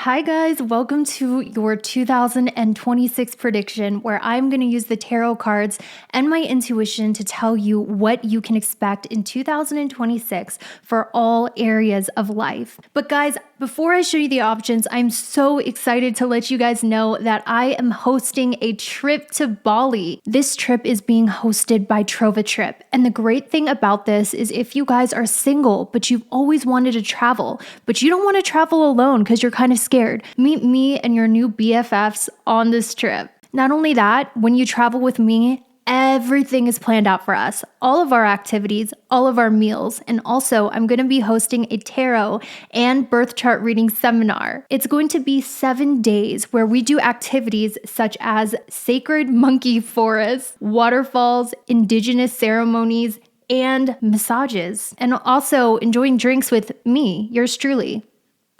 Hi guys, welcome to your 2026 prediction where I'm going to use the tarot cards and my intuition to tell you what you can expect in 2026 for all areas of life. But guys, before I show you the options, I'm so excited to let you guys know that I am hosting a trip to Bali. This trip is being hosted by Trova Trip. And the great thing about this is if you guys are single, but you've always wanted to travel, but you don't want to travel alone because you're kind of scared, meet me and your new BFFs on this trip. Not only that, when you travel with me, everything is planned out for us. All of our activities, all of our meals, and also I'm going to be hosting a tarot and birth chart reading seminar. It's going to be 7 days where we do activities such as sacred monkey forests, waterfalls, indigenous ceremonies, and massages, and also enjoying drinks with me, yours truly.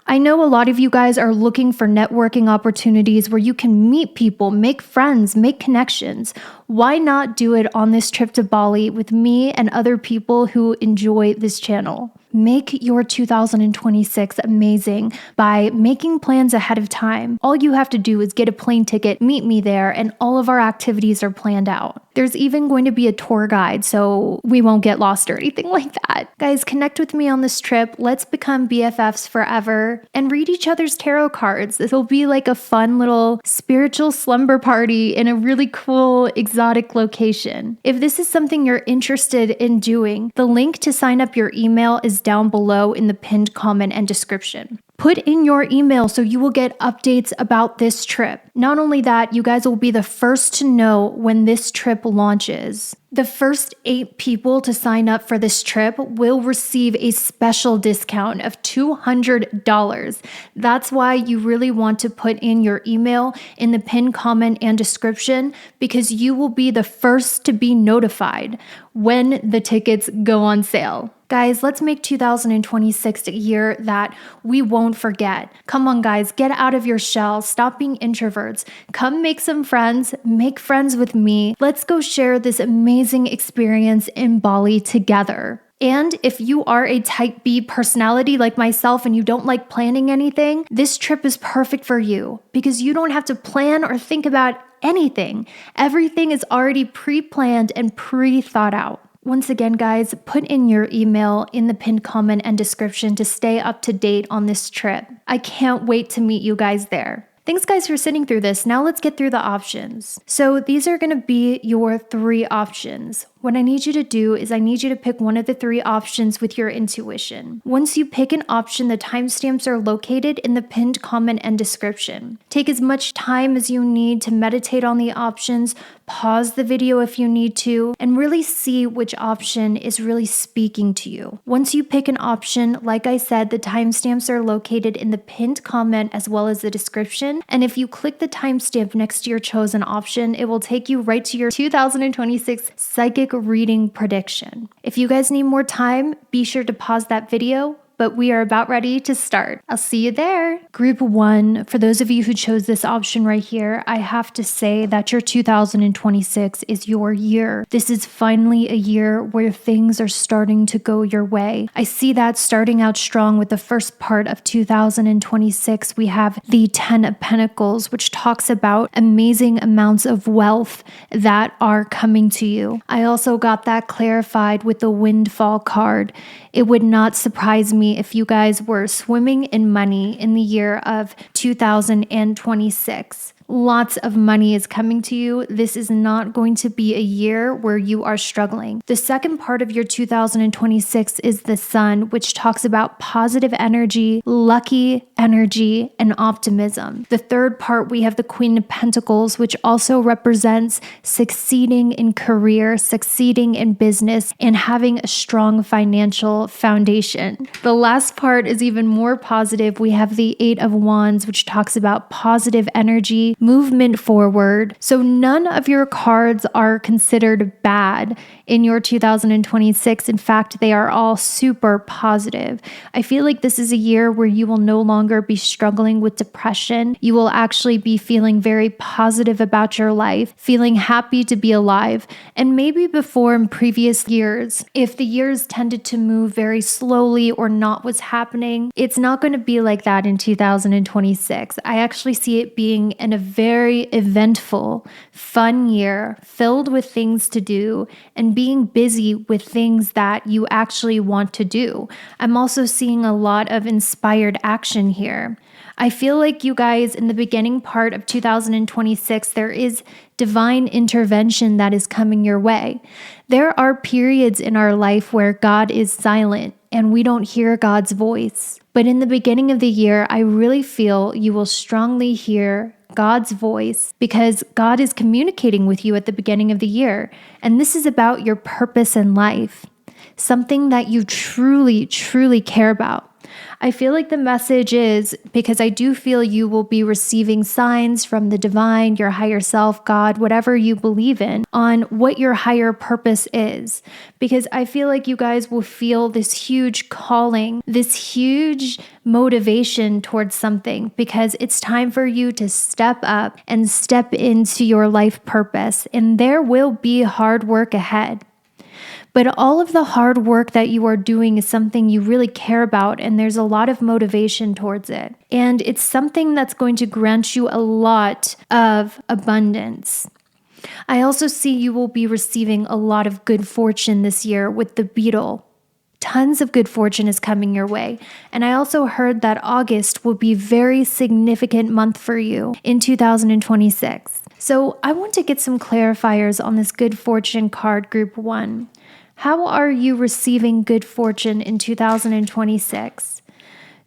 I know a lot of you guys are looking for networking opportunities where you can meet people, make friends, make connections. Why not do it on this trip to Bali with me and other people who enjoy this channel? Make your 2026 amazing by making plans ahead of time. All you have to do is get a plane ticket, meet me there, and all of our activities are planned out. There's even going to be a tour guide, so we won't get lost or anything like that. Guys, connect with me on this trip. Let's become BFFs forever and read each other's tarot cards. This will be like a fun little spiritual slumber party in a really cool, exotic location. If this is something you're interested in doing, the link to sign up your email is down below in the pinned comment and description. Put in your email so you will get updates about this trip. Not only that, you guys will be the first to know when this trip launches. The first 8 people to sign up for this trip will receive a special discount of $200. That's why you really want to put in your email in the pinned comment and description because you will be the first to be notified when the tickets go on sale. Guys, let's make 2026 a year that we won't forget. Come on, guys, get out of your shell. Stop being introverts. Come make some friends. Make friends with me. Let's go share this amazing experience in Bali together. And if you are a type B personality like myself and you don't like planning anything, this trip is perfect for you because you don't have to plan or think about anything. Everything is already pre-planned and pre-thought out. Once again, guys, put in your email in the pinned comment and description to stay up to date on this trip. I can't wait to meet you guys there. Thanks, guys, for sitting through this. Now let's get through the options. So these are going to be your 3 options. What I need you to do is I need you to pick one of the 3 options with your intuition. Once you pick an option, the timestamps are located in the pinned comment and description. Take as much time as you need to meditate on the options, pause the video if you need to, and really see which option is really speaking to you. Once you pick an option, like I said, the timestamps are located in the pinned comment as well as the description. And if you click the timestamp next to your chosen option, it will take you right to your 2026 psychic reading prediction. If you guys need more time, be sure to pause that video, but we are about ready to start. I'll see you there. Group 1, for those of you who chose this option right here, I have to say that your 2026 is your year. This is finally a year where things are starting to go your way. I see that starting out strong with the first part of 2026. We have the 10 of Pentacles, which talks about amazing amounts of wealth that are coming to you. I also got that clarified with the Windfall card. It would not surprise me if you guys were swimming in money in the year of 2026. Lots of money is coming to you. This is not going to be a year where you are struggling. The second part of your 2026 is the Sun, which talks about positive energy, lucky energy, and optimism. The third part, we have the Queen of Pentacles, which also represents succeeding in career, succeeding in business, and having a strong financial foundation. The last part is even more positive. We have the 8 of Wands, which talks about positive energy, movement forward. So none of your cards are considered bad in your 2026. In fact, they are all super positive. I feel like this is a year where you will no longer be struggling with depression. You will actually be feeling very positive about your life, feeling happy to be alive. And maybe before in previous years, if the years tended to move very slowly or not what's happening, it's not going to be like that in 2026. I actually see it being in a very eventful, fun year filled with things to do and being busy with things that you actually want to do. I'm also seeing a lot of inspired action here. I feel like you guys in the beginning part of 2026, there is divine intervention that is coming your way. There are periods in our life where God is silent and we don't hear God's voice. But in the beginning of the year, I really feel you will strongly hear God's voice because God is communicating with you at the beginning of the year. And this is about your purpose in life, something that you truly, truly care about. I feel like the message is because I do feel you will be receiving signs from the divine, your higher self, God, whatever you believe in, on what your higher purpose is. Because I feel like you guys will feel this huge calling, this huge motivation towards something because it's time for you to step up and step into your life purpose. And there will be hard work ahead. But all of the hard work that you are doing is something you really care about, and there's a lot of motivation towards it. And it's something that's going to grant you a lot of abundance. I also see you will be receiving a lot of good fortune this year with the beetle. Tons of good fortune is coming your way. And I also heard that August will be a very significant month for you in 2026. So I want to get some clarifiers on this good fortune card, group 1. How are you receiving good fortune in 2026?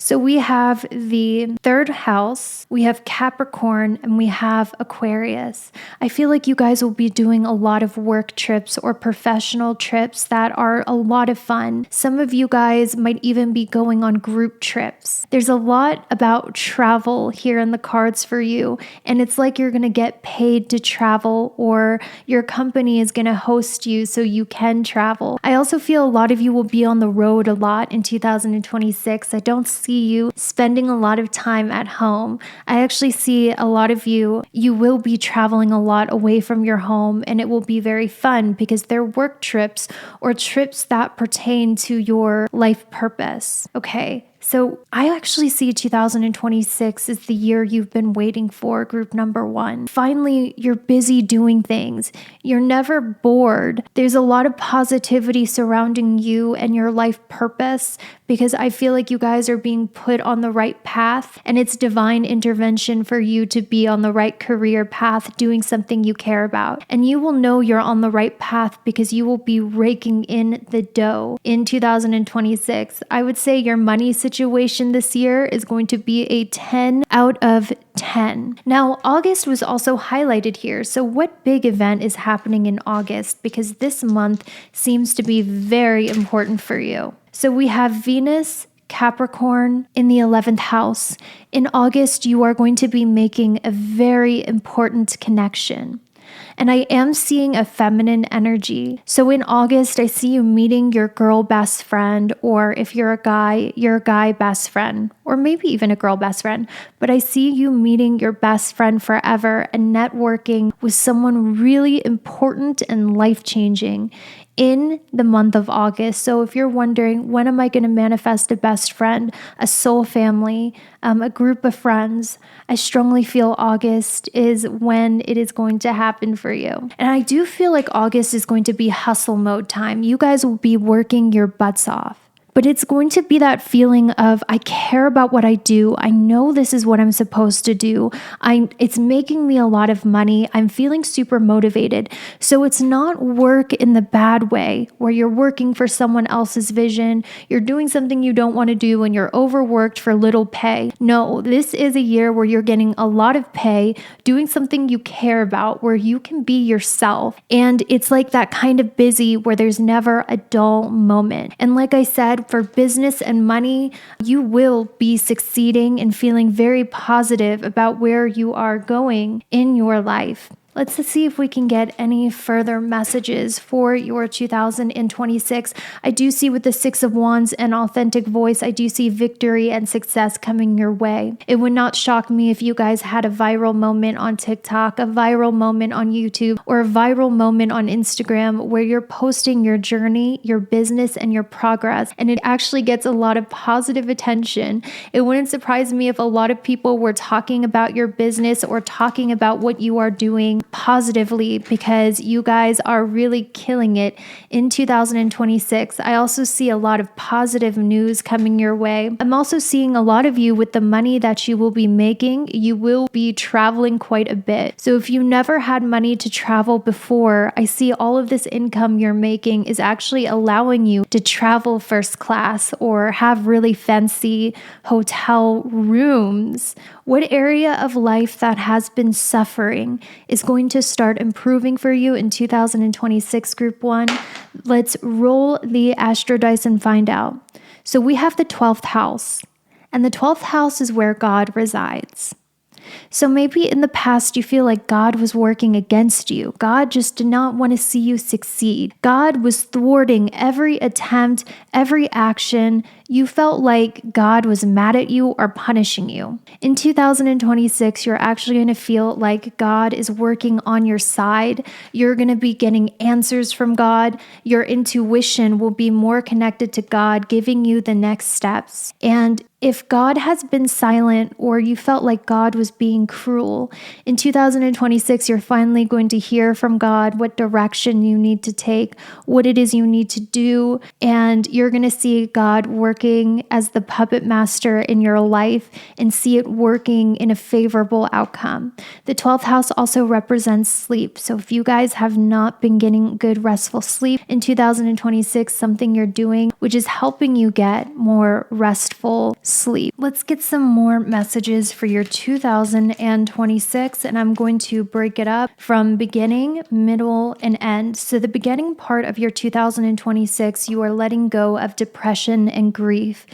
So we have the third house, we have Capricorn, and we have Aquarius. I feel like you guys will be doing a lot of work trips or professional trips that are a lot of fun. Some of you guys might even be going on group trips. There's a lot about travel here in the cards for you, and it's like you're going to get paid to travel or your company is going to host you so you can travel. I also feel a lot of you will be on the road a lot in 2026. I don't see you spending a lot of time at home. I actually see a lot of you will be traveling a lot away from your home, and it will be very fun because they're work trips or trips that pertain to your life purpose. Okay. So I actually see 2026 as the year you've been waiting for, group number 1. Finally, you're busy doing things. You're never bored. There's a lot of positivity surrounding you and your life purpose because I feel like you guys are being put on the right path and it's divine intervention for you to be on the right career path, doing something you care about. And you will know you're on the right path because you will be raking in the dough in 2026. I would say your money situation this year is going to be a 10 out of 10. Now, August was also highlighted here. So what big event is happening in August? Because this month seems to be very important for you. So we have Venus, Capricorn in the 11th house. In August, you are going to be making a very important connection. And I am seeing a feminine energy. So in August, I see you meeting your girl best friend, or if you're a guy, your guy best friend, or maybe even a girl best friend. But I see you meeting your best friend forever and networking with someone really important and life-changing in the month of August. So if you're wondering, when am I going to manifest a best friend, a soul family, a group of friends, I strongly feel August is when it is going to happen for you. And I do feel like August is going to be hustle mode time. You guys will be working your butts off. But it's going to be that feeling of, I care about what I do. I know this is what I'm supposed to do. It's making me a lot of money. I'm feeling super motivated. So it's not work in the bad way where you're working for someone else's vision. You're doing something you don't want to do and you're overworked for little pay. No, this is a year where you're getting a lot of pay, doing something you care about, where you can be yourself. And it's like that kind of busy where there's never a dull moment. And like I said, ahead for business and money. You will be succeeding and feeling very positive about where you are going in your life. Let's see if we can get any further messages for your 2026. I do see with the Six of Wands and authentic voice, I do see victory and success coming your way. It would not shock me if you guys had a viral moment on TikTok, a viral moment on YouTube, or a viral moment on Instagram where you're posting your journey, your business, and your progress, and it actually gets a lot of positive attention. It wouldn't surprise me if a lot of people were talking about your business or talking about what you are doing positively, because you guys are really killing it in 2026. I also see a lot of positive news coming your way. I'm also seeing a lot of you with the money that you will be making. You will be traveling quite a bit. So if you never had money to travel before, I see all of this income you're making is actually allowing you to travel first class or have really fancy hotel rooms. What area of life that has been suffering is going to start improving for you in 2026, Group 1? Let's roll the Astro Dice and find out. So we have the 12th house, and the 12th house is where God resides. So maybe in the past you feel like God was working against you. God just did not want to see you succeed. God was thwarting every attempt, every action. You felt like God was mad at you or punishing you. In 2026, you're actually going to feel like God is working on your side. You're going to be getting answers from God. Your intuition will be more connected to God, giving you the next steps. And if God has been silent or you felt like God was being cruel, in 2026, you're finally going to hear from God what direction you need to take, what it is you need to do, and you're going to see God working as the puppet master in your life and see it working in a favorable outcome. The 12th house also represents sleep. So if you guys have not been getting good restful sleep in 2026, something you're doing which is helping you get more restful sleep. Let's get some more messages for your 2026, and I'm going to break it up from beginning, middle, and end. So the beginning part of your 2026, you are letting go of depression and grief.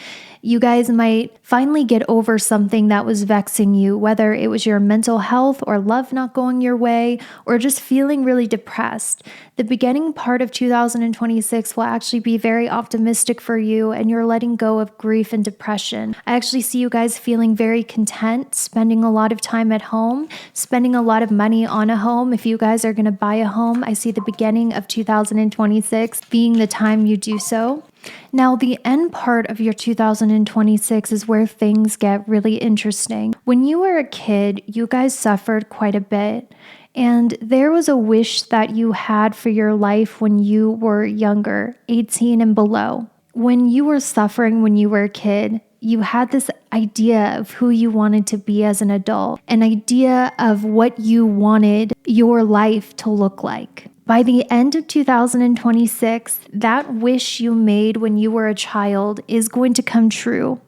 You guys might finally get over something that was vexing you, whether it was your mental health or love not going your way or just feeling really depressed. The beginning part of 2026 will actually be very optimistic for you, and you're letting go of grief and depression. I actually see you guys feeling very content, spending a lot of time at home, spending a lot of money on a home. If you guys are going to buy a home, I see the beginning of 2026 being the time you do so. Now, the end part of your 2026 is where things get really interesting. When you were a kid, you guys suffered quite a bit, and there was a wish that you had for your life when you were younger, 18 and below. When you were suffering when you were a kid, you had this idea of who you wanted to be as an adult, an idea of what you wanted your life to look like. By the end of 2026, that wish you made when you were a child is going to come true.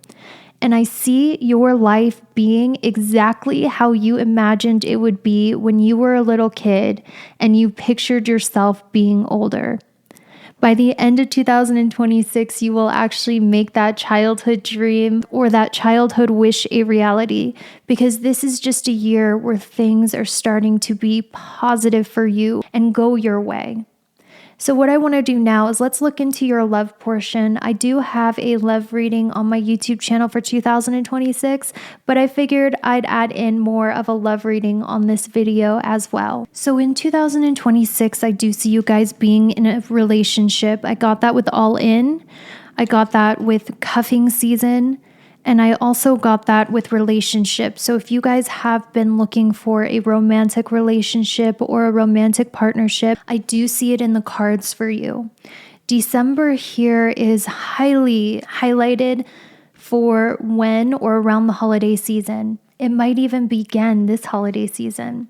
And I see your life being exactly how you imagined it would be when you were a little kid and you pictured yourself being older. By the end of 2026, you will actually make that childhood dream or that childhood wish a reality, because this is just a year where things are starting to be positive for you and go your way. So what I want to do now is let's look into your love portion. I do have a love reading on my YouTube channel for 2026, but I figured I'd add in more of a love reading on this video as well. So in 2026, I do see you guys being in a relationship. I got that with All In. I got that with cuffing season. And I also got that with relationships. So if you guys have been looking for a romantic relationship or a romantic partnership, I do see it in the cards for you. December here is highly highlighted for when or around the holiday season. It might even begin this holiday season.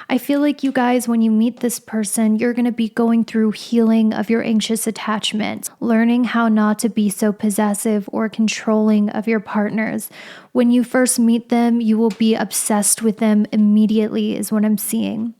I feel like you guys, when you meet this person, you're going to be going through healing of your anxious attachment, learning how not to be so possessive or controlling of your partners. When you first meet them, you will be obsessed with them immediately, is what I'm seeing.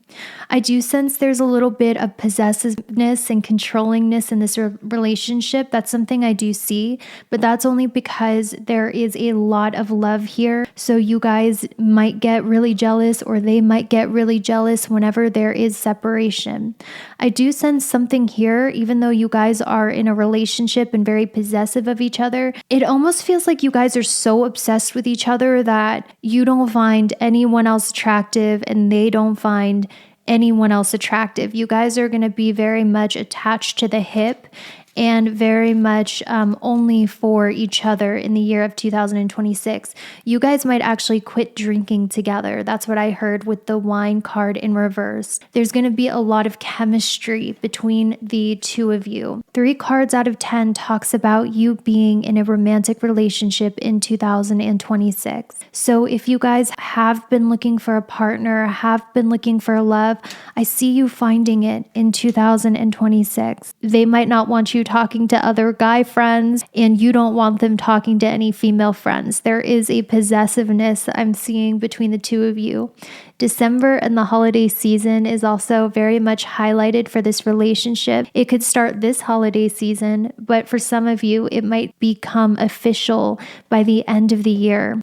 I do sense there's a little bit of possessiveness and controllingness in this relationship. That's something I do see, but that's only because there is a lot of love here. So you guys might get really jealous, or they might get really jealous whenever there is separation. I do sense something here, even though you guys are in a relationship and very possessive of each other. It almost feels like you guys are so obsessed with each other that you don't find anyone else attractive and they don't find anyone else attractive. You guys are going to be very much attached to the hip and very much only for each other in the year of 2026. You guys might actually quit drinking together. That's what I heard with the wine card in reverse. There's going to be a lot of chemistry between the two of you. 3 cards out of 10 talks about you being in a romantic relationship in 2026. So if you guys have been looking for a partner, have been looking for love, I see you finding it in 2026. They might not want you talking to other guy friends, and you don't want them talking to any female friends. There is a possessiveness I'm seeing between the two of you. December and the holiday season is also very much highlighted for this relationship. It could start this holiday season, but for some of you, it might become official by the end of the year.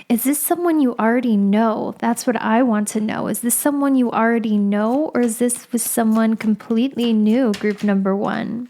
Is this someone you already know? That's what I want to know. Is this someone you already know, or is this with someone completely new, group number 1?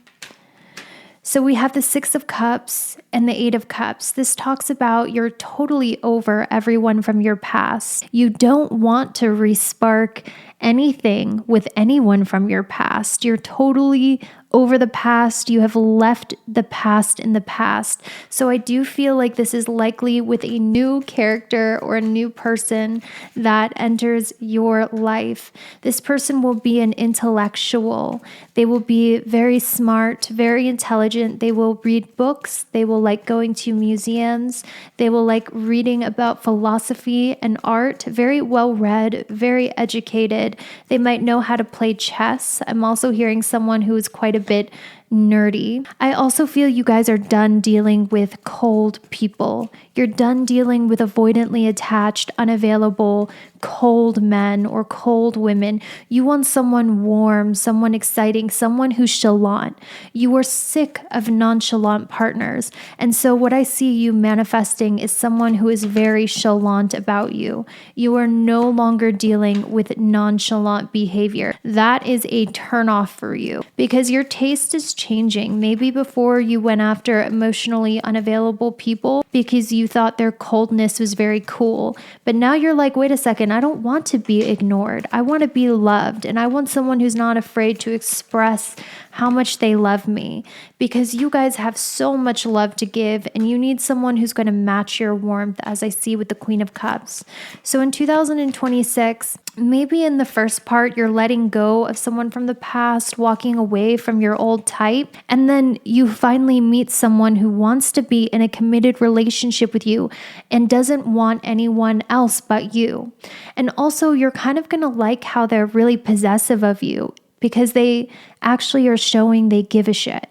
So we have the 6 of Cups and the 8 of Cups. This talks about you're totally over everyone from your past. You don't want to respark anything with anyone from your past. You're totally over the past. You have left the past in the past. So I do feel like this is likely with a new character or a new person that enters your life. This person will be an intellectual. They will be very smart, very intelligent. They will read books. They will like going to museums. They will like reading about philosophy and art. Very well read, very educated. They might know how to play chess. I'm also hearing someone who is quite a bit nerdy. I also feel you guys are done dealing with cold people. You're done dealing with avoidantly attached, unavailable, cold men or cold women. You want someone warm, someone exciting, someone who's chalant. You are sick of nonchalant partners. And so what I see you manifesting is someone who is very chalant about you. You are no longer dealing with nonchalant behavior. That is a turnoff for you because your taste is changing. Maybe before you went after emotionally unavailable people because you thought their coldness was very cool. But now you're like, wait a second, I don't want to be ignored. I want to be loved. And I want someone who's not afraid to express how much they love me, because you guys have so much love to give and you need someone who's going to match your warmth, as I see with the Queen of Cups. So in 2026, maybe in the first part, you're letting go of someone from the past, walking away from your old type, and then you finally meet someone who wants to be in a committed relationship with you and doesn't want anyone else but you. And also, you're kind of going to like how they're really possessive of you because they actually are showing they give a shit.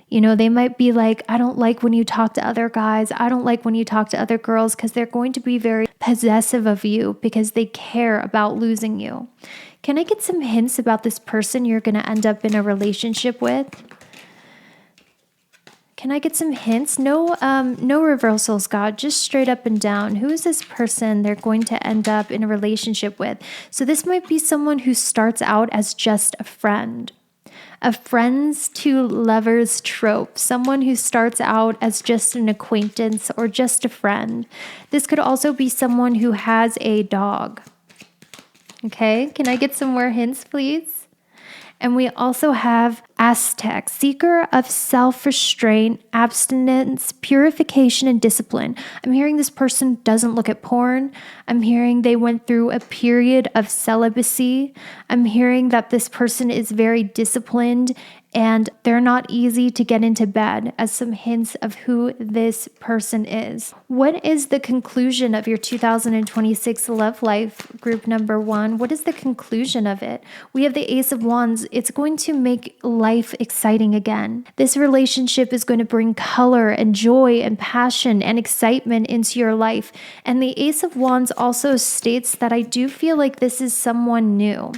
You know, they might be like, I don't like when you talk to other guys. I don't like when you talk to other girls, because they're going to be very possessive of you because they care about losing you. Can I get some hints about this person you're going to end up in a relationship with? Can I get some hints? No reversals, God, just straight up and down. Who is this person they're going to end up in a relationship with? So this might be someone who starts out as just a friend. A friends to lovers trope, someone who starts out as just an acquaintance or just a friend. This could also be someone who has a dog. Okay, can I get some more hints, please? And we also have Aztec, seeker of self-restraint, abstinence, purification, and discipline. I'm hearing this person doesn't look at porn. I'm hearing they went through a period of celibacy. I'm hearing that this person is very disciplined and they're not easy to get into bed, as some hints of who this person is. What is the conclusion of your 2026 love life, group number 1? What is the conclusion of it? We have the Ace of Wands. It's going to make life exciting again. This relationship is going to bring color and joy and passion and excitement into your life. And the Ace of Wands also states that I do feel like this is someone new.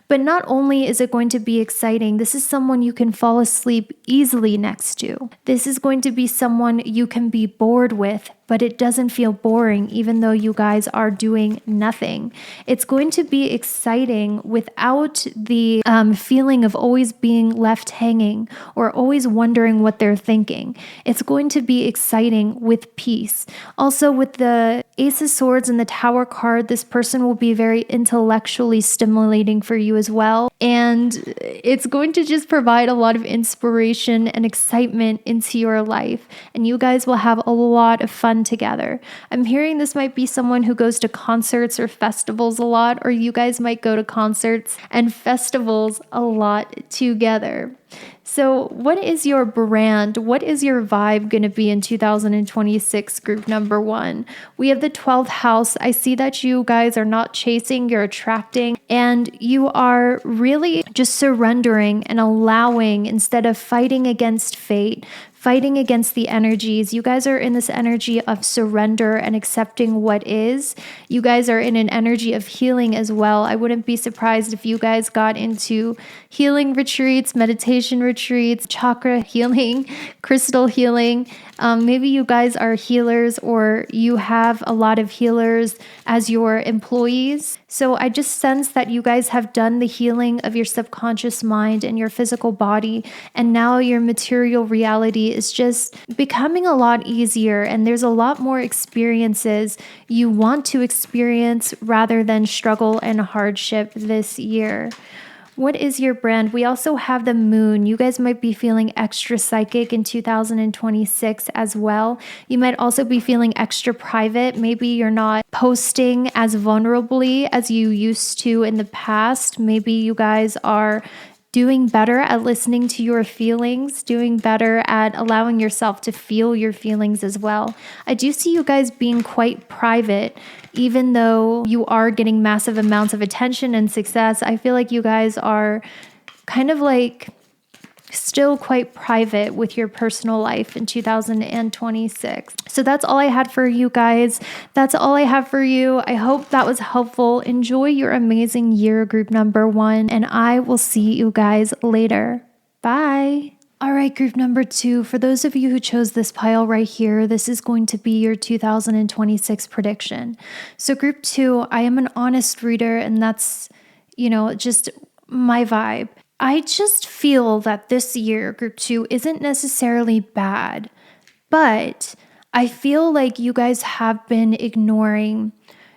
But not only is it going to be exciting, this is someone you can fall asleep easily next to. This is going to be someone you can be bored with, but it doesn't feel boring even though you guys are doing nothing. It's going to be exciting without the feeling of always being left hanging or always wondering what they're thinking. It's going to be exciting with peace. Also, with the Ace of Swords and the Tower card, this person will be very intellectually stimulating for you as well. And it's going to just provide a lot of inspiration and excitement into your life. And you guys will have a lot of fun together. I'm hearing this might be someone who goes to concerts or festivals a lot, or you guys might go to concerts and festivals a lot together. So what is your brand? What is your vibe going to be in 2026, group number 1? We have the 12th house. I see that you guys are not chasing, you're attracting, and you are really just surrendering and allowing instead of fighting against fate, fighting against the energies. You guys are in this energy of surrender and accepting what is. You guys are in an energy of healing as well. I wouldn't be surprised if you guys got into healing retreats, meditation retreats, chakra healing, crystal healing. Maybe you guys are healers or you have a lot of healers as your employees. So I just sense that you guys have done the healing of your subconscious mind and your physical body. And now your material reality is just becoming a lot easier. And there's a lot more experiences you want to experience rather than struggle and hardship this year. What is your brand? We also have the moon. You guys might be feeling extra psychic in 2026 as well. You might also be feeling extra private. Maybe you're not posting as vulnerably as you used to in the past. Maybe you guys are doing better at listening to your feelings, doing better at allowing yourself to feel your feelings as well. I do see you guys being quite private, even though you are getting massive amounts of attention and success. I feel like you guys are kind of like still quite private with your personal life in 2026. So that's all I had for you guys. That's all I have for you. I hope that was helpful. Enjoy your amazing year, group number 1, and I will see you guys later. Bye. All right, group number 2, for those of you who chose this pile right here, this is going to be your 2026 prediction. So group 2, I am an honest reader, and that's, just my vibe. I just feel that this year, group 2, isn't necessarily bad, but I feel like you guys have been ignoring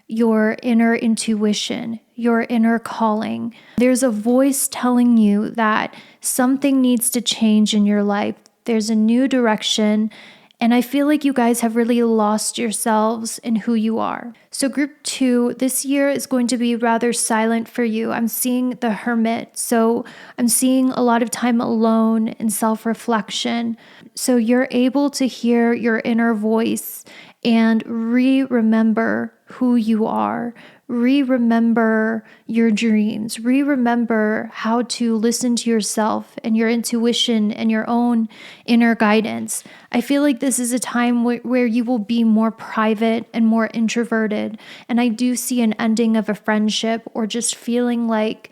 your inner intuition, your inner calling. There's a voice telling you that something needs to change in your life. There's a new direction. And I feel like you guys have really lost yourselves in who you are. So group 2, this year is going to be rather silent for you. I'm seeing the hermit. So I'm seeing a lot of time alone and self-reflection. So you're able to hear your inner voice and remember who you are. Remember your dreams. Remember how to listen to yourself and your intuition and your own inner guidance. I feel like this is a time where you will be more private and more introverted. And I do see an ending of a friendship or just feeling like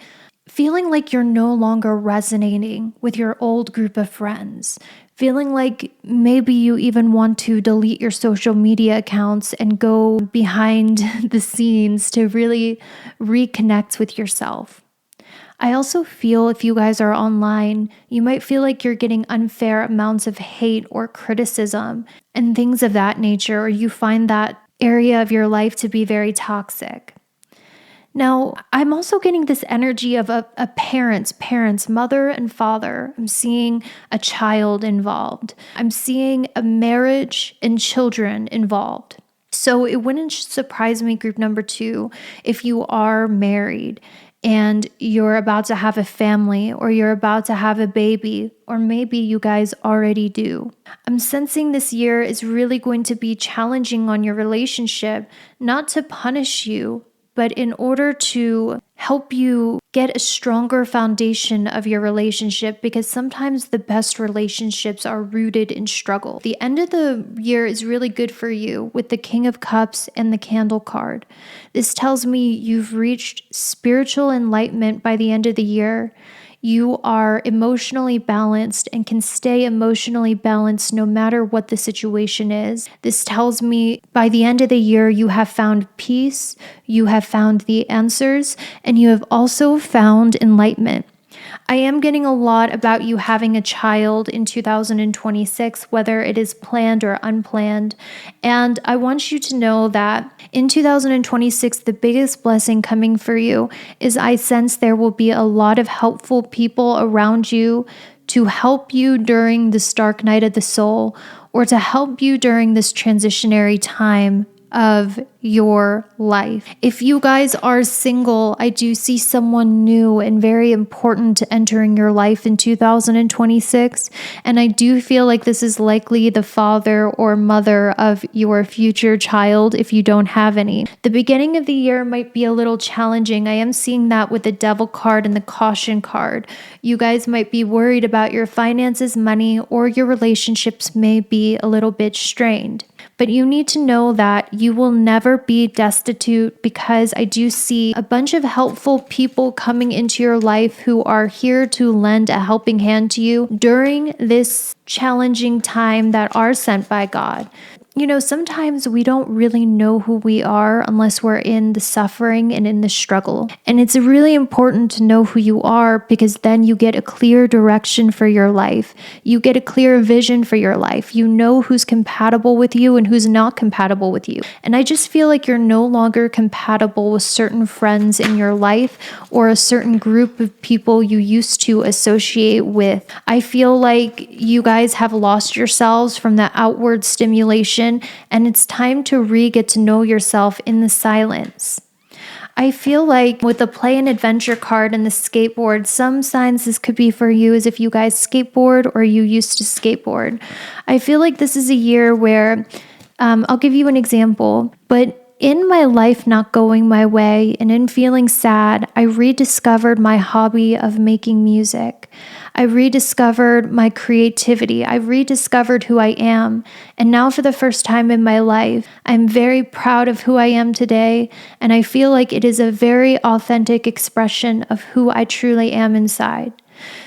you're no longer resonating with your old group of friends. Feeling like maybe you even want to delete your social media accounts and go behind the scenes to really reconnect with yourself. I also feel if you guys are online, you might feel like you're getting unfair amounts of hate or criticism and things of that nature, or you find that area of your life to be very toxic. Now, I'm also getting this energy of a parents, mother and father. I'm seeing a child involved. I'm seeing a marriage and children involved. So it wouldn't surprise me, group number 2, if you are married and you're about to have a family or you're about to have a baby, or maybe you guys already do. I'm sensing this year is really going to be challenging on your relationship, not to punish you, but in order to help you get a stronger foundation of your relationship, because sometimes the best relationships are rooted in struggle. The end of the year is really good for you with the King of Cups and the Candle card. This tells me you've reached spiritual enlightenment by the end of the year. You are emotionally balanced and can stay emotionally balanced no matter what the situation is. This tells me by the end of the year, you have found peace, you have found the answers, and you have also found enlightenment. I am getting a lot about you having a child in 2026, whether it is planned or unplanned. And I want you to know that in 2026, the biggest blessing coming for you is I sense there will be a lot of helpful people around you to help you during this dark night of the soul, or to help you during this transitionary time of your life. If you guys are single, I do see someone new and very important entering your life in 2026. And I do feel like this is likely the father or mother of your future child if you don't have any. The beginning of the year might be a little challenging. I am seeing that with the Devil card and the Caution card. You guys might be worried about your finances, money, or your relationships may be a little bit strained. But you need to know that you will never be destitute, because I do see a bunch of helpful people coming into your life who are here to lend a helping hand to you during this challenging time that are sent by God. You know, sometimes we don't really know who we are unless we're in the suffering and in the struggle. And it's really important to know who you are, because then you get a clear direction for your life. You get a clear vision for your life. You know who's compatible with you and who's not compatible with you. And I just feel like you're no longer compatible with certain friends in your life or a certain group of people you used to associate with. I feel like you guys have lost yourselves from the outward stimulation, and it's time to get to know yourself in the silence. I feel like with the play and adventure card and the skateboard, some signs this could be for you is if you guys skateboard or you used to skateboard. I feel like this is a year where, I'll give you an example, but in my life not going my way and in feeling sad, I rediscovered my hobby of making music. I rediscovered my creativity. I rediscovered who I am. And now for the first time in my life, I'm very proud of who I am today. And I feel like it is a very authentic expression of who I truly am inside.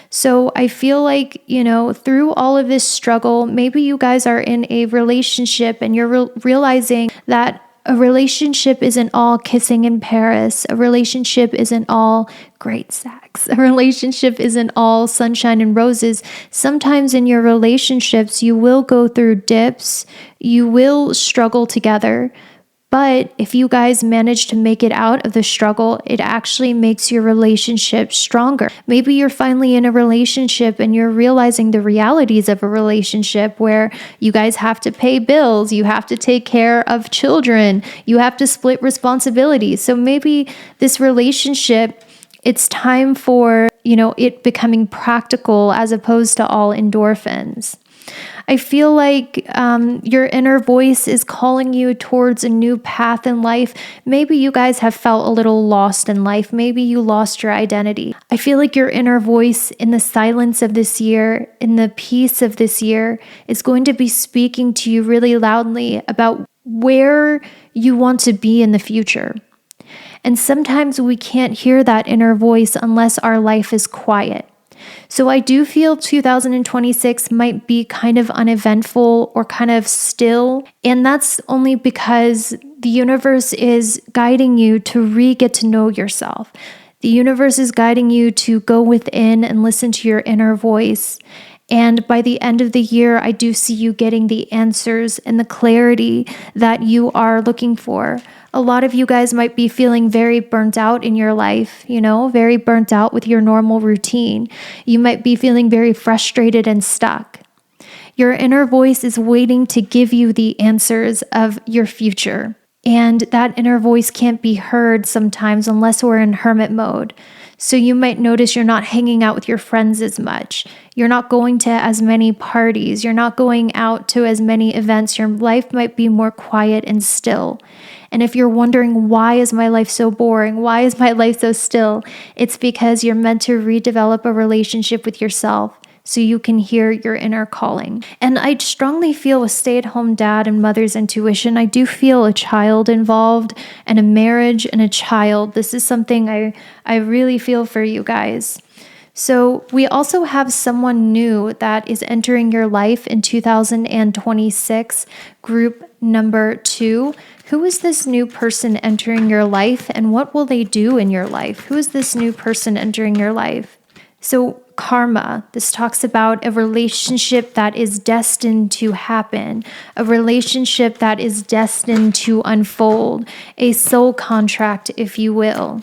So I feel like, through all of this struggle, maybe you guys are in a relationship and you're realizing that a relationship isn't all kissing in Paris. A relationship isn't all great sex. A relationship isn't all sunshine and roses. Sometimes in your relationships, you will go through dips. You will struggle together. But if you guys manage to make it out of the struggle, it actually makes your relationship stronger. Maybe you're finally in a relationship and you're realizing the realities of a relationship where you guys have to pay bills, you have to take care of children, you have to split responsibilities. So maybe this relationship, it's time for, it becoming practical as opposed to all endorphins. I feel like your inner voice is calling you towards a new path in life. Maybe you guys have felt a little lost in life. Maybe you lost your identity. I feel like your inner voice in the silence of this year, in the peace of this year, is going to be speaking to you really loudly about where you want to be in the future. And sometimes we can't hear that inner voice unless our life is quiet. So I do feel 2026 might be kind of uneventful or kind of still. And that's only because the universe is guiding you to get to know yourself. The universe is guiding you to go within and listen to your inner voice. And by the end of the year, I do see you getting the answers and the clarity that you are looking for. A lot of you guys might be feeling very burnt out in your life, very burnt out with your normal routine. You might be feeling very frustrated and stuck. Your inner voice is waiting to give you the answers of your future. And that inner voice can't be heard sometimes unless we're in hermit mode. So you might notice you're not hanging out with your friends as much. You're not going to as many parties. You're not going out to as many events. Your life might be more quiet and still. And if you're wondering, why is my life so boring? Why is my life so still? It's because you're meant to redevelop a relationship with yourself so you can hear your inner calling. And I strongly feel with stay-at-home dad and mother's intuition, I do feel a child involved and a marriage and a child. This is something I really feel for you guys. So we also have someone new that is entering your life in 2026, group number 2. Who is this new person entering your life and what will they do in your life? Who is this new person entering your life? So karma, this talks about a relationship that is destined to happen, a relationship that is destined to unfold, a soul contract, if you will.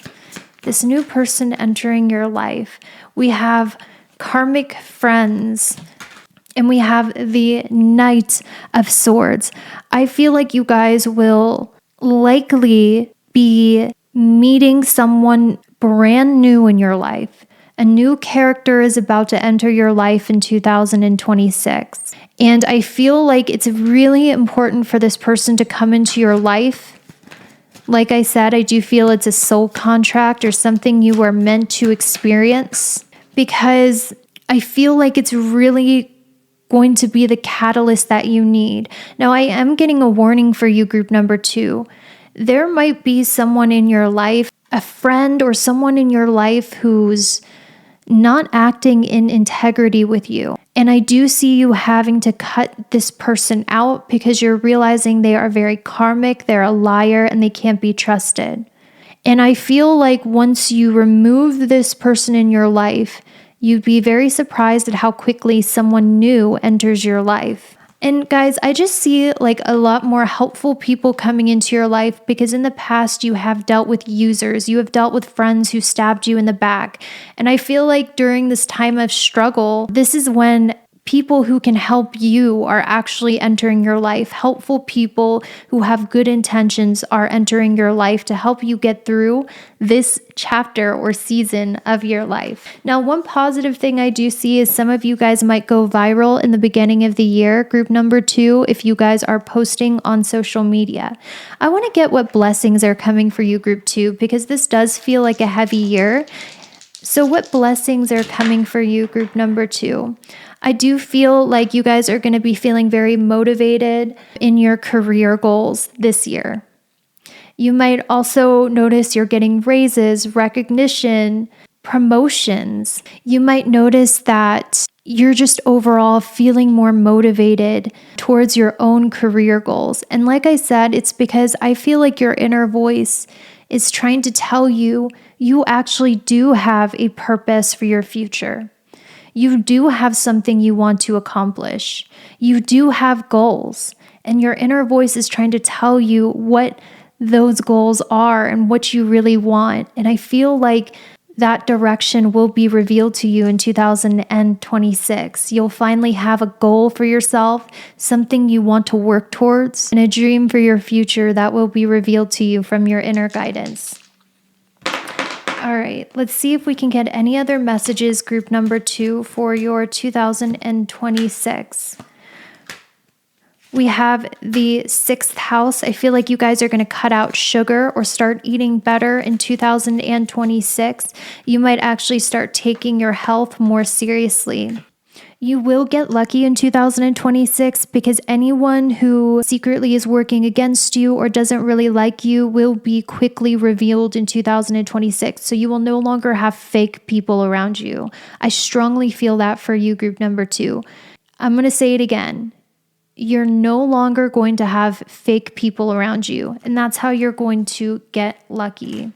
This new person entering your life. We have karmic friends, and we have the Knight of Swords. I feel like you guys will likely be meeting someone brand new in your life. A new character is about to enter your life in 2026. And I feel like it's really important for this person to come into your life. Like I said, I do feel it's a soul contract or something you are meant to experience, because I feel like it's really going to be the catalyst that you need. Now, I am getting a warning for you, group number 2. There might be someone in your life, a friend or someone in your life who's not acting in integrity with you. And I do see you having to cut this person out because you're realizing they are very karmic, they're a liar, and they can't be trusted. And I feel like once you remove this person in your life, you'd be very surprised at how quickly someone new enters your life. And guys, I just see like a lot more helpful people coming into your life, because in the past you have dealt with users, you have dealt with friends who stabbed you in the back. And I feel like during this time of struggle, this is when people who can help you are actually entering your life. Helpful people who have good intentions are entering your life to help you get through this chapter or season of your life. Now, one positive thing I do see is some of you guys might go viral in the beginning of the year, group number 2, if you guys are posting on social media. I want to get what blessings are coming for you, group 2, because this does feel like a heavy year. So what blessings are coming for you, group number 2? I do feel like you guys are going to be feeling very motivated in your career goals this year. You might also notice you're getting raises, recognition, promotions. You might notice that you're just overall feeling more motivated towards your own career goals. And like I said, it's because I feel like your inner voice is trying to tell you you actually do have a purpose for your future. You do have something you want to accomplish. You do have goals, and your inner voice is trying to tell you what those goals are and what you really want. And I feel like that direction will be revealed to you in 2026. You'll finally have a goal for yourself, something you want to work towards, and a dream for your future that will be revealed to you from your inner guidance. All right, let's see if we can get any other messages, group number 2, for your 2026. We have the 6th house. I feel like you guys are going to cut out sugar or start eating better in 2026. You might actually start taking your health more seriously. You will get lucky in 2026 because anyone who secretly is working against you or doesn't really like you will be quickly revealed in 2026. So you will no longer have fake people around you. I strongly feel that for you, group number 2. I'm going to say it again. You're no longer going to have fake people around you, and that's how you're going to get lucky.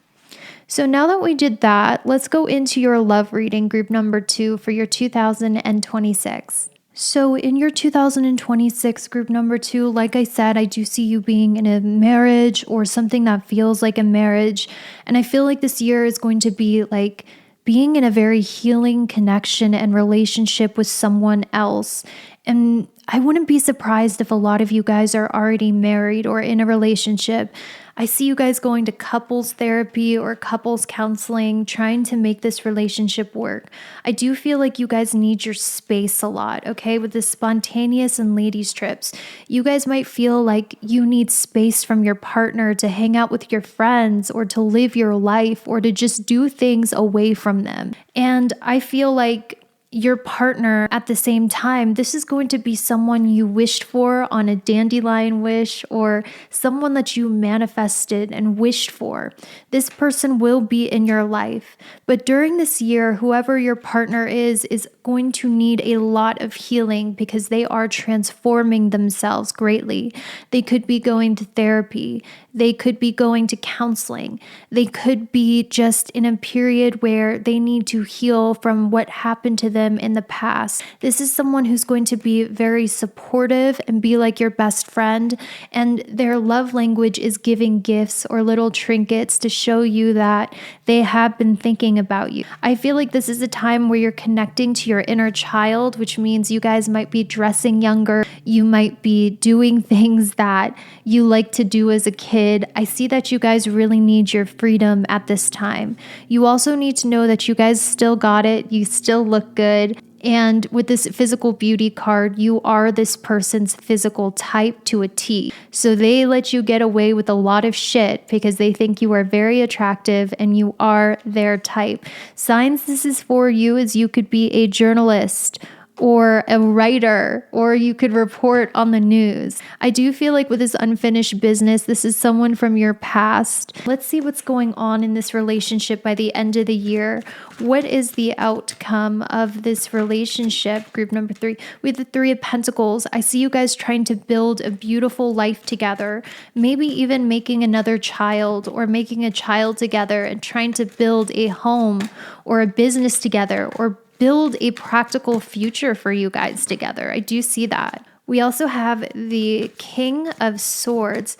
So now that we did that, let's go into your love reading, group number 2, for your 2026. So in your 2026 group number 2, like I said, I do see you being in a marriage or something that feels like a marriage. And I feel like this year is going to be like being in a very healing connection and relationship with someone else. And I wouldn't be surprised if a lot of you guys are already married or in a relationship. I see you guys going to couples therapy or couples counseling, trying to make this relationship work. I do feel like you guys need your space a lot, okay? With the spontaneous and ladies trips, you guys might feel like you need space from your partner to hang out with your friends or to live your life or to just do things away from them. And I feel like your partner at the same time, this is going to be someone you wished for on a dandelion wish or someone that you manifested and wished for. This person will be in your life. But during this year, whoever your partner is going to need a lot of healing because they are transforming themselves greatly. They could be going to therapy. They could be going to counseling. They could be just in a period where they need to heal from what happened to them in the past. This is someone who's going to be very supportive and be like your best friend. And their love language is giving gifts or little trinkets to show you that they have been thinking about you. I feel like this is a time where you're connecting to your inner child, which means you guys might be dressing younger. You might be doing things that you like to do as a kid. I see that you guys really need your freedom at this time. You also need to know that you guys still got it. You still look good. And with this physical beauty card, you are this person's physical type to a T. So they let you get away with a lot of shit because they think you are very attractive and you are their type. Signs this is for you is you could be a journalist or a writer, or you could report on the news. I do feel like with this unfinished business, this is someone from your past. Let's see what's going on in this relationship by the end of the year. What is the outcome of this relationship? Group number 3, with the 3 of Pentacles. I see you guys trying to build a beautiful life together, maybe even making another child or making a child together and trying to build a home or a business together or build a practical future for you guys together. I do see that. We also have the King of Swords.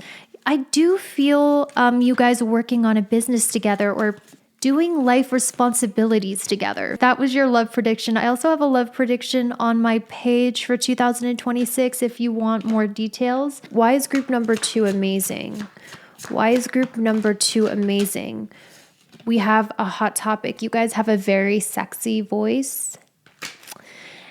I do feel you guys working on a business together or doing life responsibilities together. That was your love prediction. I also have a love prediction on my page for 2026 if you want more details. Why is group number 2 amazing? Why is group number 2 amazing? We have a hot topic. You guys have a very sexy voice.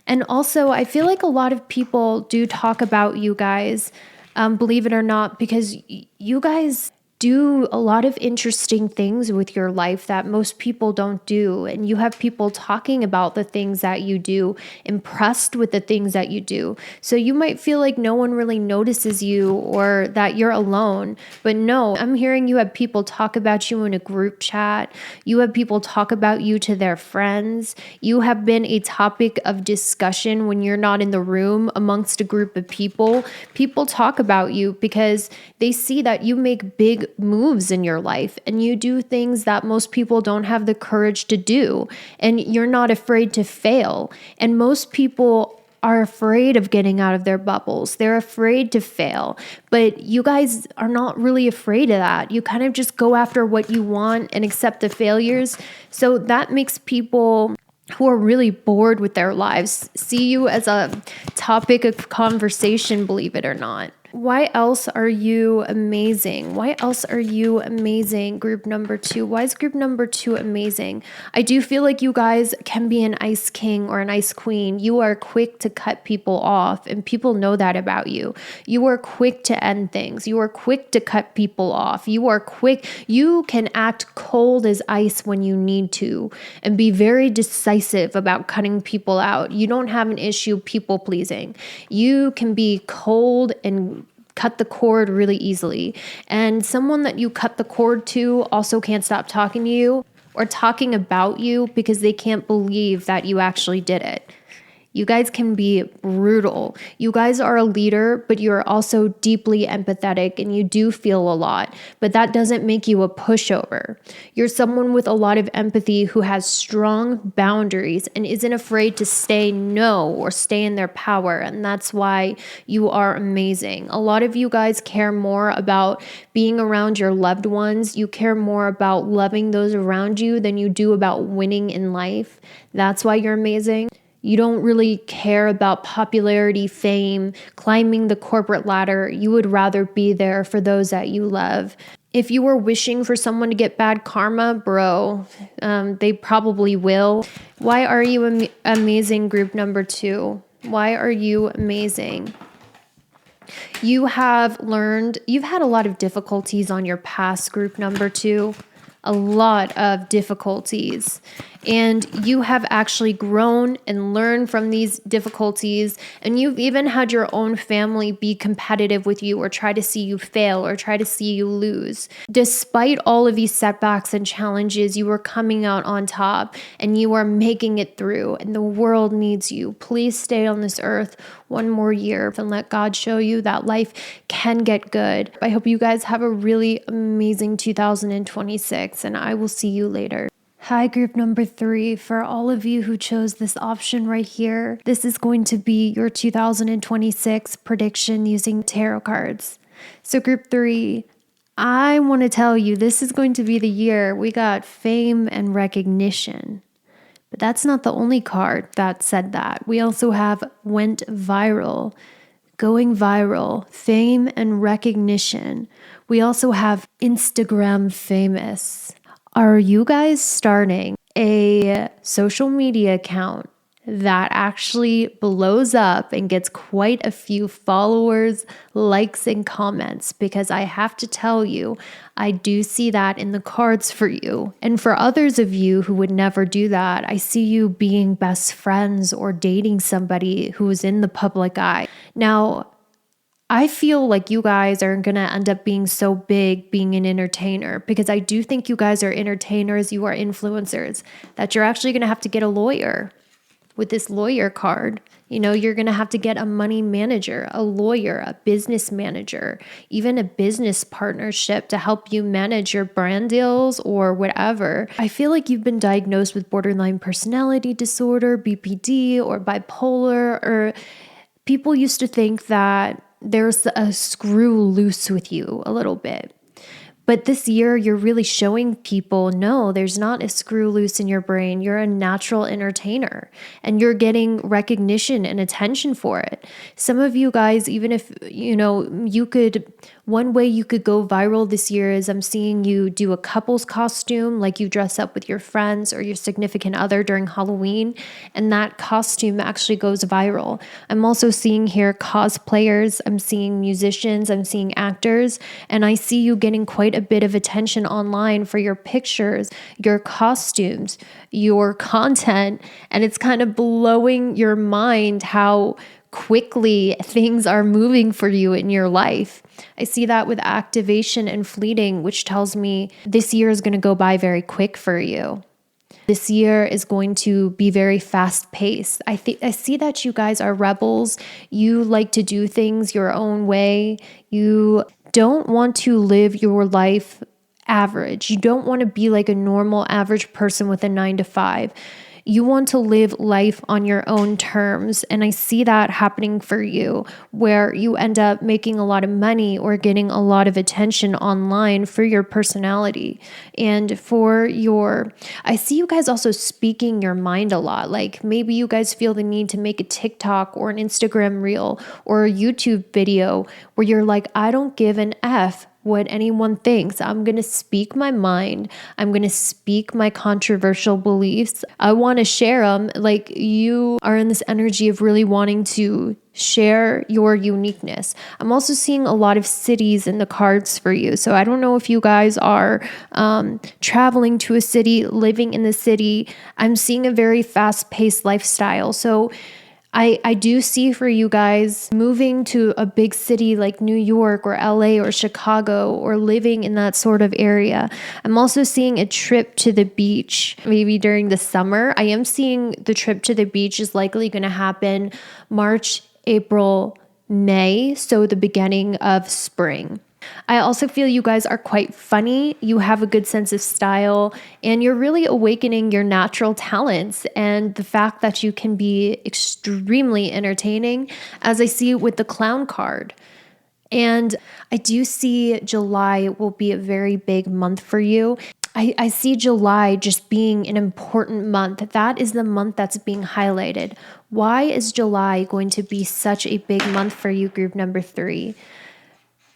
And also, I feel like a lot of people do talk about you guys, believe it or not, because you guys do a lot of interesting things with your life that most people don't do. And you have people talking about the things that you do, impressed with the things that you do. So you might feel like no one really notices you or that you're alone. But no, I'm hearing you have people talk about you in a group chat. You have people talk about you to their friends. You have been a topic of discussion when you're not in the room amongst a group of people. People talk about you because they see that you make big moves in your life and you do things that most people don't have the courage to do, and you're not afraid to fail. And most people are afraid of getting out of their bubbles. They're afraid to fail, but you guys are not really afraid of that. You kind of just go after what you want and accept the failures. So that makes people who are really bored with their lives see you as a topic of conversation, believe it or not. Why else are you amazing? Why else are you amazing, group number 2? Why is group number 2 amazing? I do feel like you guys can be an ice king or an ice queen. You are quick to cut people off, and people know that about you. You are quick to end things. You are quick to cut people off. You are quick. You can act cold as ice when you need to and be very decisive about cutting people out. You don't have an issue people pleasing. You can be cold and cut the cord really easily. And someone that you cut the cord to also can't stop talking to you or talking about you because they can't believe that you actually did it. You guys can be brutal. You guys are a leader, but you're also deeply empathetic and you do feel a lot, but that doesn't make you a pushover. You're someone with a lot of empathy who has strong boundaries and isn't afraid to say no or stay in their power, and that's why you are amazing. A lot of you guys care more about being around your loved ones. You care more about loving those around you than you do about winning in life. That's why you're amazing. You don't really care about popularity, fame, climbing the corporate ladder. You would rather be there for those that you love. If you were wishing for someone to get bad karma, bro, they probably will. Why are you amazing, group number 2? Why are you amazing? You have learned, you've had a lot of difficulties on your past, group number 2. A lot of difficulties. And you have actually grown and learned from these difficulties. And you've even had your own family be competitive with you or try to see you fail or try to see you lose. Despite all of these setbacks and challenges, you are coming out on top and you are making it through. And the world needs you. Please stay on this earth one more year and let God show you that life can get good. I hope you guys have a really amazing 2026, and I will see you later. Hi, group number 3. For all of you who chose this option right here, this is going to be your 2026 prediction using tarot cards. So group 3, I want to tell you this is going to be the year we got fame and recognition. But that's not the only card that said that. We also have went viral, going viral, fame and recognition. We also have Instagram famous. Are you guys starting a social media account that actually blows up and gets quite a few followers, likes, and comments? Because I have to tell you, I do see that in the cards for you. And for others of you who would never do that, I see you being best friends or dating somebody who is in the public eye. Now, I feel like you guys are going to end up being so big being an entertainer, because I do think you guys are entertainers, you are influencers, that you're actually going to have to get a lawyer. With this lawyer card, you're going to have to get a money manager, a lawyer, a business manager, even a business partnership to help you manage your brand deals or whatever. I feel like you've been diagnosed with borderline personality disorder, BPD, or bipolar, or people used to think that there's a screw loose with you a little bit. But this year, you're really showing people, no, there's not a screw loose in your brain. You're a natural entertainer and you're getting recognition and attention for it. Some of you guys, even if, one way you could go viral this year is I'm seeing you do a couple's costume, like you dress up with your friends or your significant other during Halloween, and that costume actually goes viral. I'm also seeing here cosplayers, I'm seeing musicians, I'm seeing actors, and I see you getting quite a bit of attention online for your pictures, your costumes, your content, and it's kind of blowing your mind how quickly things are moving for you in your life. I see that with activation and fleeting, which tells me this year is going to go by very quick for you. This year is going to be very fast paced. I see that you guys are rebels. You like to do things your own way. You don't want to live your life average. You don't want to be like a normal average person with a 9-to-5. You want to live life on your own terms. And I see that happening for you, where you end up making a lot of money or getting a lot of attention online for your personality and I see you guys also speaking your mind a lot. Like maybe you guys feel the need to make a TikTok or an Instagram reel or a YouTube video where you're like, I don't give an F what anyone thinks. I'm going to speak my mind. I'm going to speak my controversial beliefs. I want to share them. Like you are in this energy of really wanting to share your uniqueness. I'm also seeing a lot of cities in the cards for you. So I don't know if you guys are traveling to a city, living in the city. I'm seeing a very fast-paced lifestyle. So I do see for you guys moving to a big city like New York or LA or Chicago or living in that sort of area. I'm also seeing a trip to the beach, maybe during the summer. I am seeing the trip to the beach is likely going to happen March, April, May, so the beginning of spring. I also feel you guys are quite funny. You have a good sense of style and you're really awakening your natural talents and the fact that you can be extremely entertaining, as I see with the clown card. And I do see July will be a very big month for you. I see July just being an important month. That is the month that's being highlighted. Why is July going to be such a big month for you, group number 3?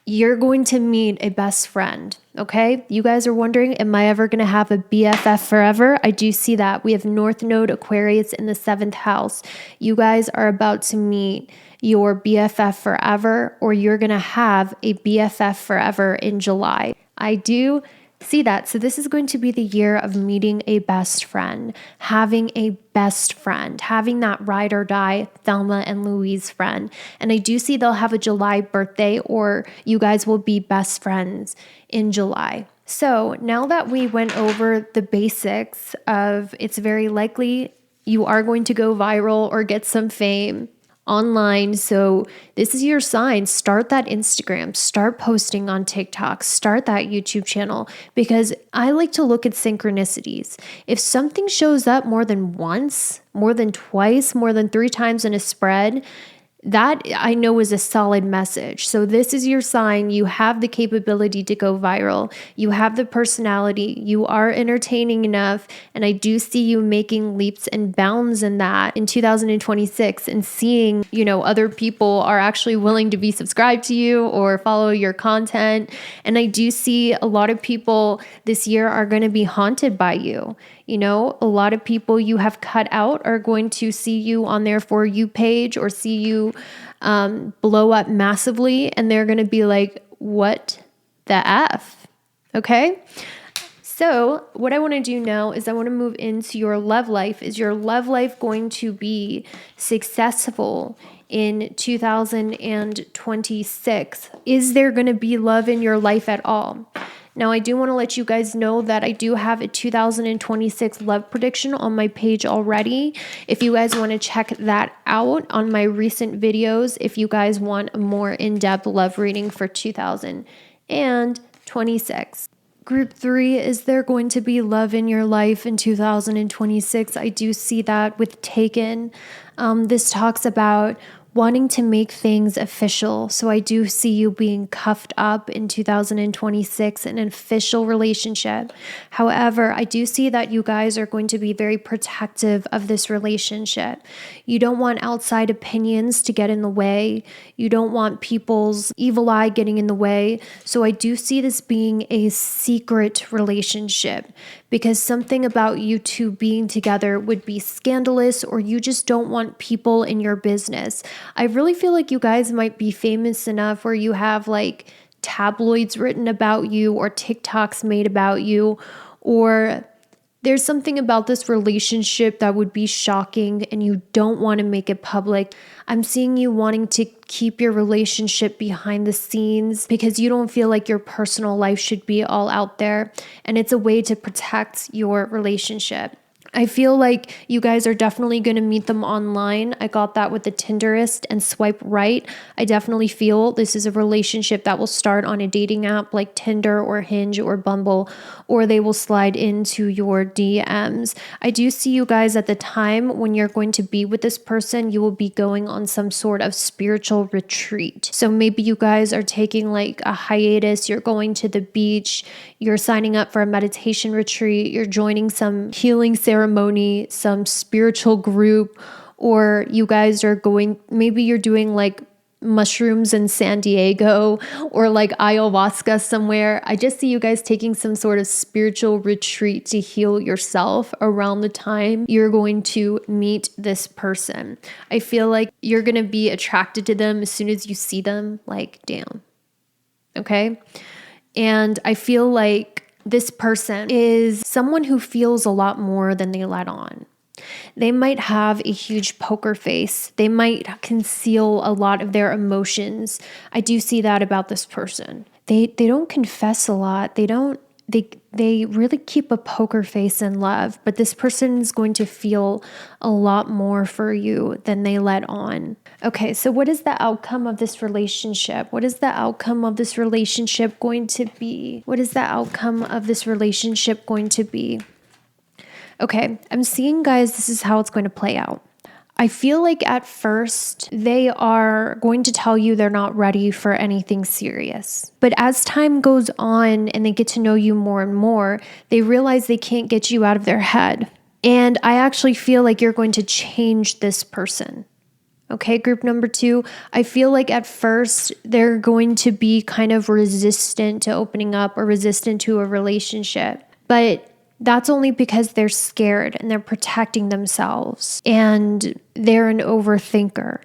You're going to meet a best friend, okay? You guys are wondering, am I ever going to have a BFF forever? I do see that. We have North Node Aquarius in the 7th house. You guys are about to meet your BFF forever, or you're going to have a BFF forever in July. I do see that. So this is going to be the year of meeting a best friend, having a best friend, having that ride or die Thelma and Louise friend. And I do see they'll have a July birthday, or you guys will be best friends in July. So now that we went over the basics of it's very likely you are going to go viral or get some fame online. So this is your sign. Start that Instagram, start posting on TikTok, start that YouTube channel, because I like to look at synchronicities. If something shows up more than once, more than twice, more than 3 times in a spread, that I know is a solid message. So this is your sign. You have the capability to go viral. You have the personality. You are entertaining enough. And I do see you making leaps and bounds in that in 2026, and seeing, other people are actually willing to be subscribed to you or follow your content. And I do see a lot of people this year are going to be haunted by you. A lot of people you have cut out are going to see you on their For You page or see you blow up massively, and they're going to be like, what the F? Okay? So what I want to do now is I want to move into your love life. Is your love life going to be successful in 2026? Is there going to be love in your life at all? Now, I do want to let you guys know that I do have a 2026 love prediction on my page already. If you guys want to check that out on my recent videos, if you guys want a more in-depth love reading for 2026. Group 3, is there going to be love in your life in 2026? I do see that with Taken. This talks about wanting to make things official. So I do see you being cuffed up in 2026 in an official relationship. However, I do see that you guys are going to be very protective of this relationship. You don't want outside opinions to get in the way. You don't want people's evil eye getting in the way. So I do see this being a secret relationship, because something about you two being together would be scandalous, or you just don't want people in your business. I really feel like you guys might be famous enough where you have like tabloids written about you or TikToks made about you, or there's something about this relationship that would be shocking and you don't want to make it public. I'm seeing you wanting to keep your relationship behind the scenes because you don't feel like your personal life should be all out there, and it's a way to protect your relationship. I feel like you guys are definitely going to meet them online. I got that with the Tinderist and Swipe Right. I definitely feel this is a relationship that will start on a dating app like Tinder or Hinge or Bumble, or they will slide into your DMs. I do see you guys at the time when you're going to be with this person, you will be going on some sort of spiritual retreat. So maybe you guys are taking like a hiatus, you're going to the beach, you're signing up for a meditation retreat, you're joining some healing ceremony, some spiritual group, or you guys are going, maybe you're doing like mushrooms in San Diego or like ayahuasca somewhere. I just see you guys taking some sort of spiritual retreat to heal yourself around the time you're going to meet this person. I feel like you're going to be attracted to them as soon as you see them, like, damn. Okay? And I feel like this person is someone who feels a lot more than they let on. They might have a huge poker face. They might conceal a lot of their emotions. I do see that about this person. They don't confess a lot. They really keep a poker face in love, but this person is going to feel a lot more for you than they let on. Okay, so what is the outcome of this relationship? What is the outcome of this relationship going to be? What is the outcome of this relationship going to be? Okay, I'm seeing, guys, this is how it's going to play out. I feel like at first they are going to tell you they're not ready for anything serious. But as time goes on and they get to know you more and more, they realize they can't get you out of their head. And I actually feel like you're going to change this person. Okay, group number 2, I feel like at first they're going to be kind of resistant to opening up or resistant to a relationship. But that's only because they're scared and they're protecting themselves and they're an overthinker.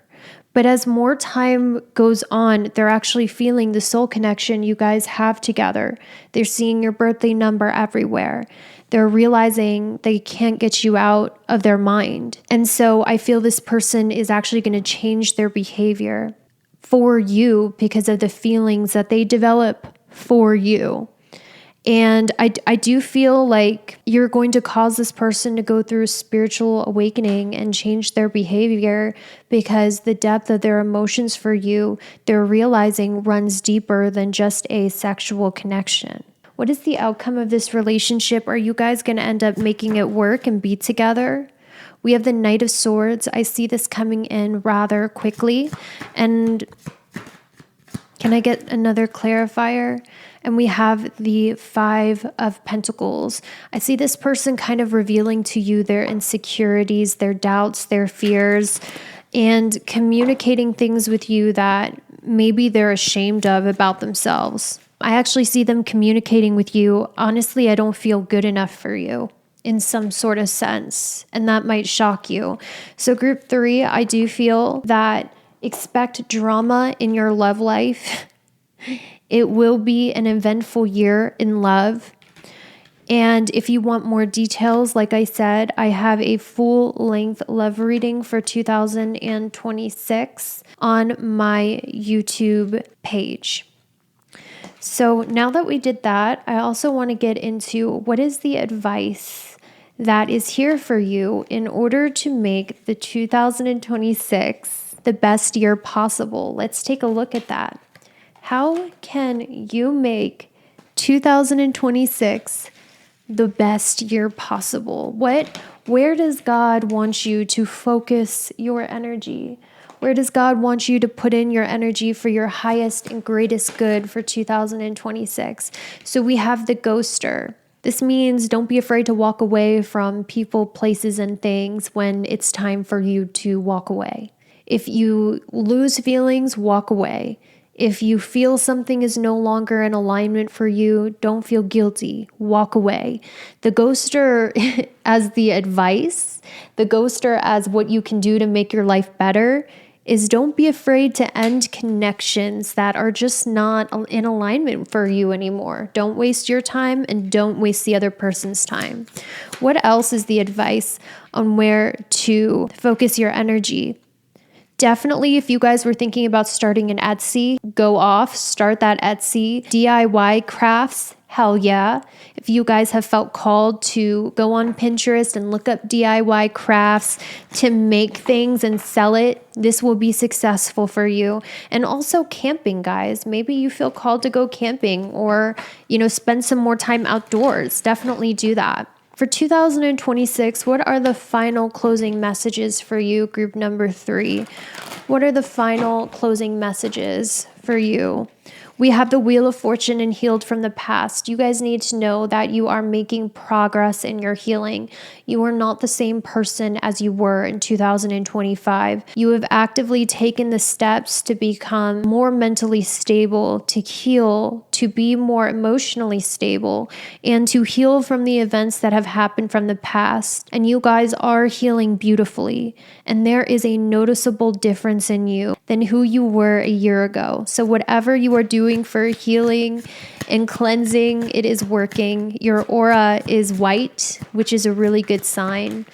But as more time goes on, they're actually feeling the soul connection you guys have together. They're seeing your birthday number everywhere. They're realizing they can't get you out of their mind. And so I feel this person is actually going to change their behavior for you because of the feelings that they develop for you. And I do feel like you're going to cause this person to go through a spiritual awakening and change their behavior because the depth of their emotions for you, they're realizing runs deeper than just a sexual connection. What is the outcome of this relationship? Are you guys going to end up making it work and be together? We have the Knight of Swords. I see this coming in rather quickly. And can I get another clarifier? And we have the 5 of Pentacles. I see this person kind of revealing to you their insecurities, their doubts, their fears, and communicating things with you that maybe they're ashamed of about themselves. I actually see them communicating with you, honestly, I don't feel good enough for you in some sort of sense, and that might shock you. So group 3, I do feel that expect drama in your love life. It will be an eventful year in love. And if you want more details, like I said, I have a full-length love reading for 2026 on my YouTube page. So now that we did that, I also want to get into what is the advice that is here for you in order to make the 2026 the best year possible. Let's take a look at that. How can you make 2026 the best year possible? Where does God want you to focus your energy? Where does God want you to put in your energy for your highest and greatest good for 2026? So we have the ghoster. This means don't be afraid to walk away from people, places, and things when it's time for you to walk away. If you lose feelings, walk away. If you feel something is no longer in alignment for you, don't feel guilty. Walk away. The ghoster as the advice, the ghoster as what you can do to make your life better is don't be afraid to end connections that are just not in alignment for you anymore. Don't waste your time and don't waste the other person's time. What else is the advice on where to focus your energy? Definitely, if you guys were thinking about starting an Etsy, go off, start that Etsy. DIY crafts, hell yeah. If you guys have felt called to go on Pinterest and look up DIY crafts to make things and sell it, this will be successful for you. And also camping, guys. Maybe you feel called to go camping or, spend some more time outdoors. Definitely do that. For 2026, what are the final closing messages for you, group number 3? What are the final closing messages for you? We have the Wheel of Fortune and healed from the past. You guys need to know that you are making progress in your healing. You are not the same person as you were in 2025. You have actively taken the steps to become more mentally stable, to heal, to be more emotionally stable, and to heal from the events that have happened from the past. And you guys are healing beautifully. And there is a noticeable difference in you than who you were a year ago. So whatever you are doing for healing and cleansing, it is working. Your aura is white, which is a really good sign.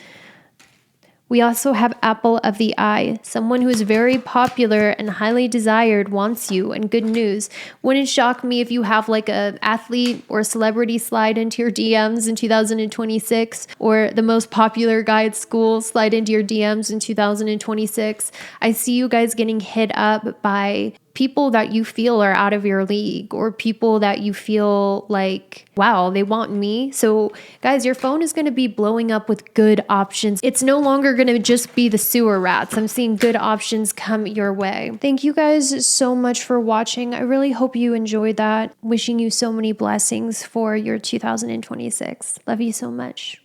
We also have Apple of the Eye. Someone who is very popular and highly desired wants you, and good news. Wouldn't shock me if you have like a athlete or a celebrity slide into your DMs in 2026, or the most popular guy at school slide into your DMs in 2026. I see you guys getting hit up by people that you feel are out of your league, or people that you feel like, wow, they want me. So guys, your phone is going to be blowing up with good options. It's no longer going to just be the sewer rats. I'm seeing good options come your way. Thank you guys so much for watching. I really hope you enjoyed that. Wishing you so many blessings for your 2026. Love you so much.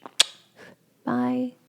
Bye.